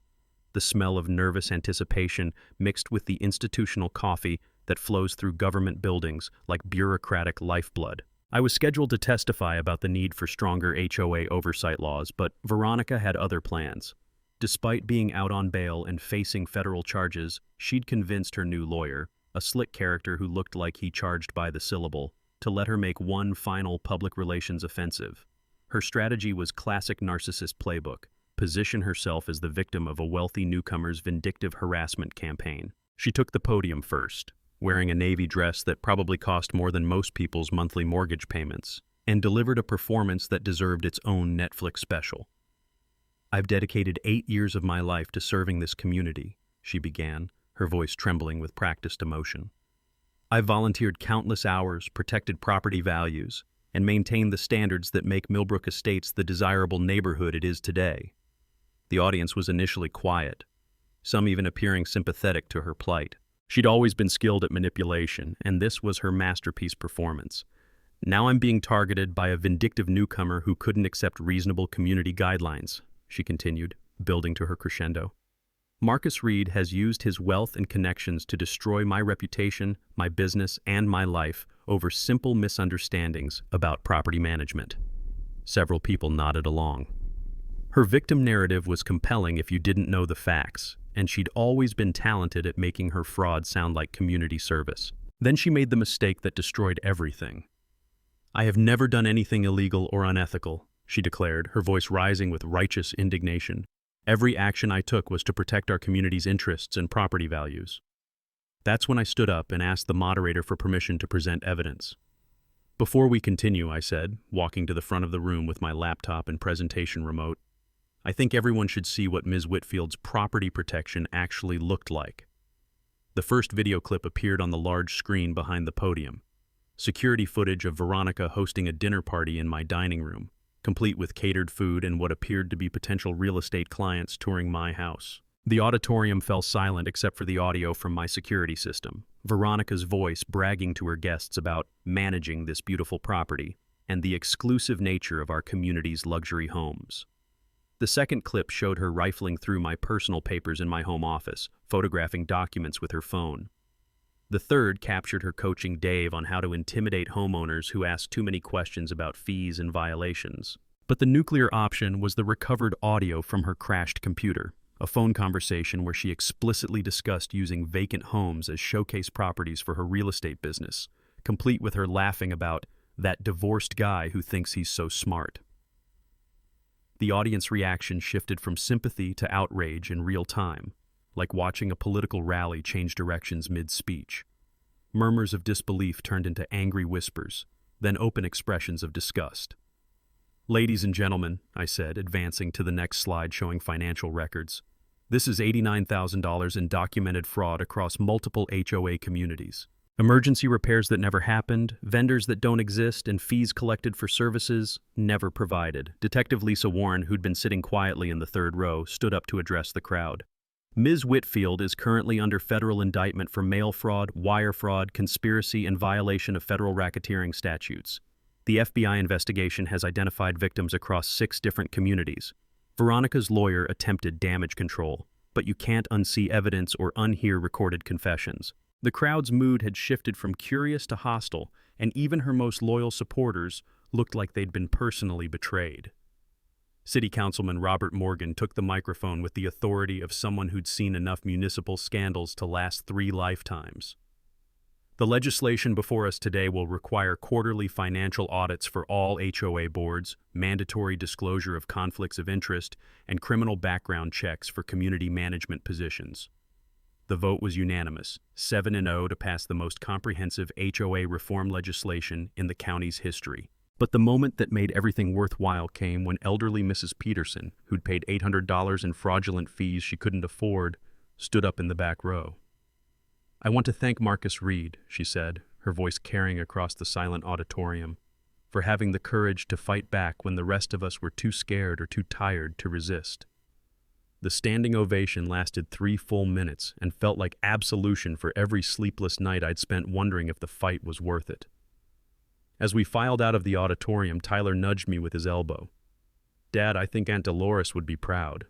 The smell of nervous anticipation mixed with the institutional coffee that flows through government buildings like bureaucratic lifeblood. I was scheduled to testify about the need for stronger HOA oversight laws, but Veronica had other plans. Despite being out on bail and facing federal charges, she'd convinced her new lawyer, a slick character who looked like he charged by the syllable, to let her make one final public relations offensive. Her strategy was classic narcissist playbook: position herself as the victim of a wealthy newcomer's vindictive harassment campaign. She took the podium first, wearing a navy dress that probably cost more than most people's monthly mortgage payments, and delivered a performance that deserved its own Netflix special. "I've dedicated 8 years of my life to serving this community," she began, her voice trembling with practiced emotion. "I've volunteered countless hours, protected property values, and maintained the standards that make Millbrook Estates the desirable neighborhood it is today." The audience was initially quiet, some even appearing sympathetic to her plight. She'd always been skilled at manipulation, and this was her masterpiece performance. "Now I'm being targeted by a vindictive newcomer who couldn't accept reasonable community guidelines," she continued, building to her crescendo. Marcus Reed has used his wealth and connections to destroy my reputation, my business, and my life over simple misunderstandings about property management. Several people nodded along. Her victim narrative was compelling if you didn't know the facts, and she'd always been talented at making her fraud sound like community service. Then she made the mistake that destroyed everything. "I have never done anything illegal or unethical," she declared, her voice rising with righteous indignation. "Every action I took was to protect our community's interests and property values." That's when I stood up and asked the moderator for permission to present evidence. "Before we continue," I said, walking to the front of the room with my laptop and presentation remote, "I think everyone should see what Ms. Whitfield's property protection actually looked like." The first video clip appeared on the large screen behind the podium. Security footage of Veronica hosting a dinner party in my dining room, complete with catered food and what appeared to be potential real estate clients touring my house. The auditorium fell silent except for the audio from my security system, Veronica's voice bragging to her guests about managing this beautiful property and the exclusive nature of our community's luxury homes. The second clip showed her rifling through my personal papers in my home office, photographing documents with her phone. The third captured her coaching Dave on how to intimidate homeowners who ask too many questions about fees and violations. But the nuclear option was the recovered audio from her crashed computer, a phone conversation where she explicitly discussed using vacant homes as showcase properties for her real estate business, complete with her laughing about that divorced guy who thinks he's so smart. The audience reaction shifted from sympathy to outrage in real time, like watching a political rally change directions mid-speech. Murmurs of disbelief turned into angry whispers, then open expressions of disgust. "Ladies and gentlemen," I said, advancing to the next slide showing financial records, "this is $89,000 in documented fraud across multiple HOA communities. Emergency repairs that never happened, vendors that don't exist, and fees collected for services never provided." Detective Lisa Warren, who'd been sitting quietly in the third row, stood up to address the crowd. "Ms. Whitfield is currently under federal indictment for mail fraud, wire fraud, conspiracy, and violation of federal racketeering statutes. The FBI investigation has identified victims across 6 different communities. Veronica's lawyer attempted damage control, but you can't unsee evidence or unhear recorded confessions." The crowd's mood had shifted from curious to hostile, and even her most loyal supporters looked like they'd been personally betrayed. City Councilman Robert Morgan took the microphone with the authority of someone who'd seen enough municipal scandals to last 3 lifetimes. "The legislation before us today will require quarterly financial audits for all HOA boards, mandatory disclosure of conflicts of interest, and criminal background checks for community management positions." The vote was unanimous, 7-0 to pass the most comprehensive HOA reform legislation in the county's history. But the moment that made everything worthwhile came when elderly Mrs. Peterson, who'd paid $800 in fraudulent fees she couldn't afford, stood up in the back row. "I want to thank Marcus Reed," she said, her voice carrying across the silent auditorium, "for having the courage to fight back when the rest of us were too scared or too tired to resist." The standing ovation lasted 3 full minutes and felt like absolution for every sleepless night I'd spent wondering if the fight was worth it. As we filed out of the auditorium, Tyler nudged me with his elbow. "Dad, I think Aunt Dolores would be proud."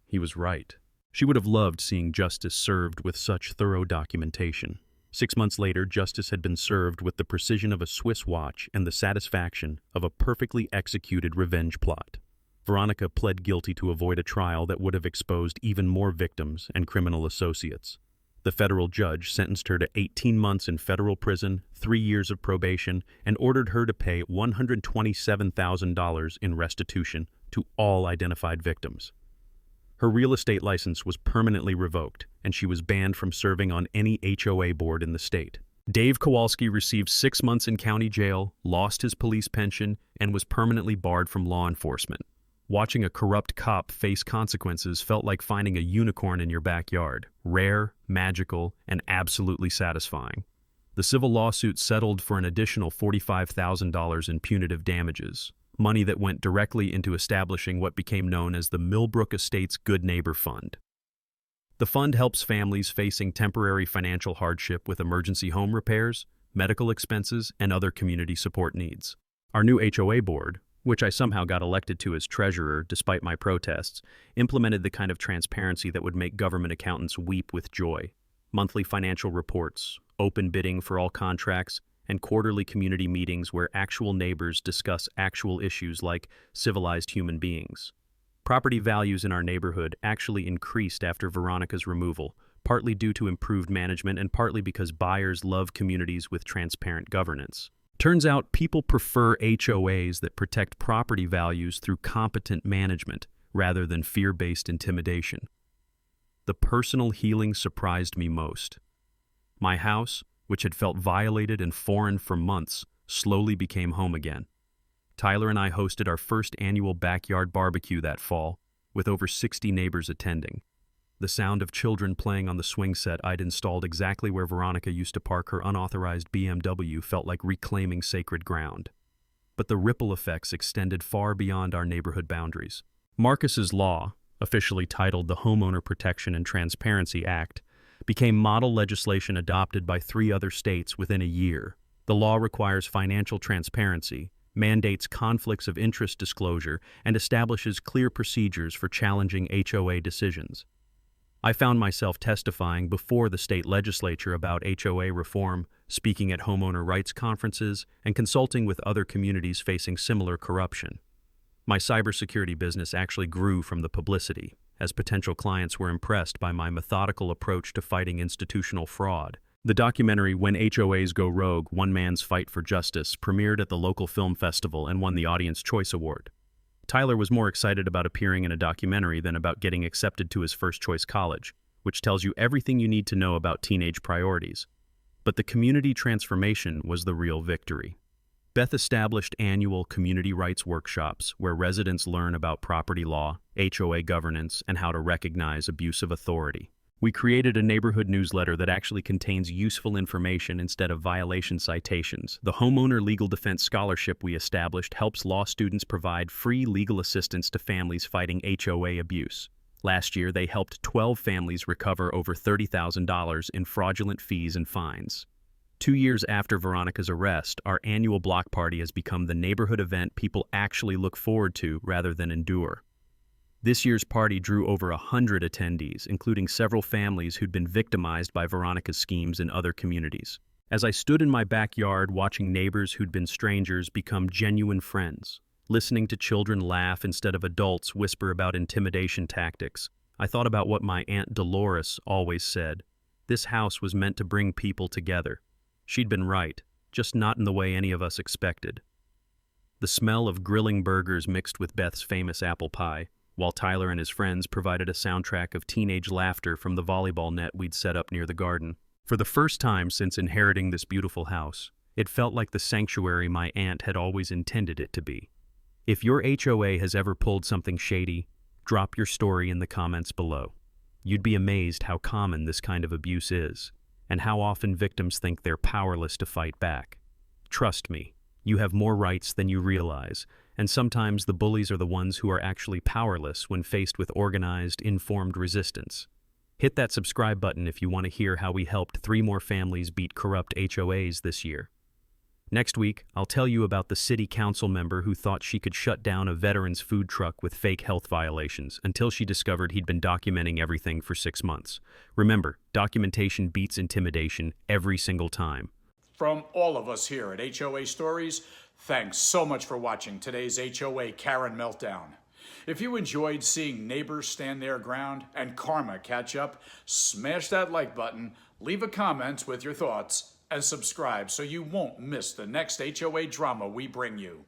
He was right. She would have loved seeing justice served with such thorough documentation. 6 months later, justice had been served with the precision of a Swiss watch and the satisfaction of a perfectly executed revenge plot. Veronica pled guilty to avoid a trial that would have exposed even more victims and criminal associates. The federal judge sentenced her to 18 months in federal prison, 3 years of probation, and ordered her to pay $127,000 in restitution to all identified victims. Her real estate license was permanently revoked, and she was banned from serving on any HOA board in the state. Dave Kowalski received 6 months in county jail, lost his police pension, and was permanently barred from law enforcement. Watching a corrupt cop face consequences felt like finding a unicorn in your backyard, rare, magical, and absolutely satisfying. The civil lawsuit settled for an additional $45,000 in punitive damages, money that went directly into establishing what became known as the Millbrook Estates Good Neighbor Fund. The fund helps families facing temporary financial hardship with emergency home repairs, medical expenses, and other community support needs. Our new HOA board, which I somehow got elected to as treasurer despite my protests, implemented the kind of transparency that would make government accountants weep with joy. Monthly financial reports, open bidding for all contracts, and quarterly community meetings where actual neighbors discuss actual issues like civilized human beings. Property values in our neighborhood actually increased after Veronica's removal, partly due to improved management and partly because buyers love communities with transparent governance. Turns out people prefer HOAs that protect property values through competent management rather than fear-based intimidation. The personal healing surprised me most. My house, which had felt violated and foreign for months, slowly became home again. Tyler and I hosted our first annual backyard barbecue that fall, with over 60 neighbors attending. The sound of children playing on the swing set I'd installed exactly where Veronica used to park her unauthorized BMW felt like reclaiming sacred ground. But the ripple effects extended far beyond our neighborhood boundaries. Marcus's law, officially titled the Homeowner Protection and Transparency Act, became model legislation adopted by 3 other states within a year. The law requires financial transparency, mandates conflicts of interest disclosure, and establishes clear procedures for challenging HOA decisions. I found myself testifying before the state legislature about HOA reform, speaking at homeowner rights conferences, and consulting with other communities facing similar corruption. My cybersecurity business actually grew from the publicity, as potential clients were impressed by my methodical approach to fighting institutional fraud. The documentary When HOAs Go Rogue, One Man's Fight for Justice premiered at the local film festival and won the Audience Choice Award. Tyler was more excited about appearing in a documentary than about getting accepted to his first-choice college, which tells you everything you need to know about teenage priorities. But the community transformation was the real victory. Beth established annual community rights workshops where residents learn about property law, HOA governance, and how to recognize abuse of authority. We created a neighborhood newsletter that actually contains useful information instead of violation citations. The Homeowner Legal Defense Scholarship we established helps law students provide free legal assistance to families fighting HOA abuse. Last year, they helped 12 families recover over $30,000 in fraudulent fees and fines. 2 years after Veronica's arrest, our annual block party has become the neighborhood event people actually look forward to rather than endure. This year's party drew over 100 attendees, including several families who'd been victimized by Veronica's schemes in other communities. As I stood in my backyard watching neighbors who'd been strangers become genuine friends, listening to children laugh instead of adults whisper about intimidation tactics, I thought about what my Aunt Dolores always said. This house was meant to bring people together. She'd been right, just not in the way any of us expected. The smell of grilling burgers mixed with Beth's famous apple pie, while Tyler and his friends provided a soundtrack of teenage laughter from the volleyball net we'd set up near the garden. For the first time since inheriting this beautiful house, it felt like the sanctuary my aunt had always intended it to be. If your HOA has ever pulled something shady, drop your story in the comments below. You'd be amazed how common this kind of abuse is, and how often victims think they're powerless to fight back. Trust me, you have more rights than you realize, and sometimes the bullies are the ones who are actually powerless when faced with organized, informed resistance. Hit that subscribe button if you want to hear how we helped 3 more families beat corrupt HOAs this year. Next week, I'll tell you about the city council member who thought she could shut down a veteran's food truck with fake health violations until she discovered he'd been documenting everything for 6 months. Remember, documentation beats intimidation every single time. From all of us here at HOA Stories, thanks so much for watching today's HOA Karen Meltdown. If you enjoyed seeing neighbors stand their ground and karma catch up, smash that like button, leave a comment with your thoughts, and subscribe so you won't miss the next HOA drama we bring you.